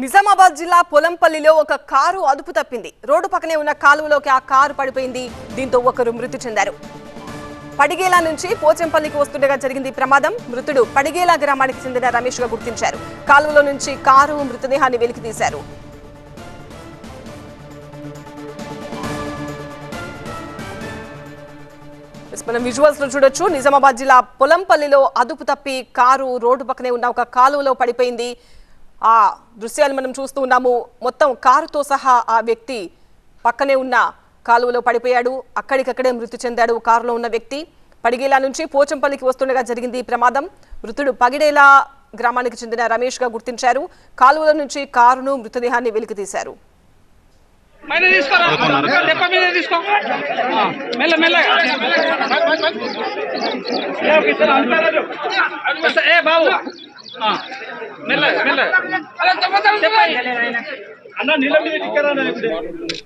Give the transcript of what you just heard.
నిజామాబాద్ జిల్లా పొలంపల్లిలో ఒక కారు అదుపు తప్పింది. రోడ్డు పక్కనే ఉన్న కాలువలోకి ఆ కారు పడిపోయింది. దీంతో ఒకరు మృతి చెందారు. పడిగేలా నుంచి పోచంపల్లికి వస్తుండగా జరిగింది ప్రమాదం. మృతుడు పడిగేలా గ్రామానికి చెందిన రమేష్ గా గుర్తించారు. కాలువలో నుంచి కారు మృతదేహాన్ని వెలికి తీశారు. మనం విజువల్స్ లో చూడొచ్చు. నిజామాబాద్ జిల్లా పొలంపల్లిలో అదుపు తప్పి కారు రోడ్డు పక్కనే ఉన్న ఒక కాలువలో పడిపోయింది. ఆ దృశ్యాలు మనం చూస్తూ ఉన్నాము. మొత్తం కారుతో సహా ఆ వ్యక్తి పక్కనే ఉన్న కాలువలో పడిపోయాడు. అక్కడికక్కడే మృతి చెందాడు కారులో ఉన్న వ్యక్తి. పడిగేలా నుంచి పోచంపల్లికి వస్తుండగా జరిగింది ఈ ప్రమాదం. మృతుడు పగిడేలా గ్రామానికి చెందిన రమేష్ గా గుర్తించారు. కాలువలో నుంచి కారును మృతదేహాన్ని వెలికి తీశారు. అన్న నీళ్ళ మీద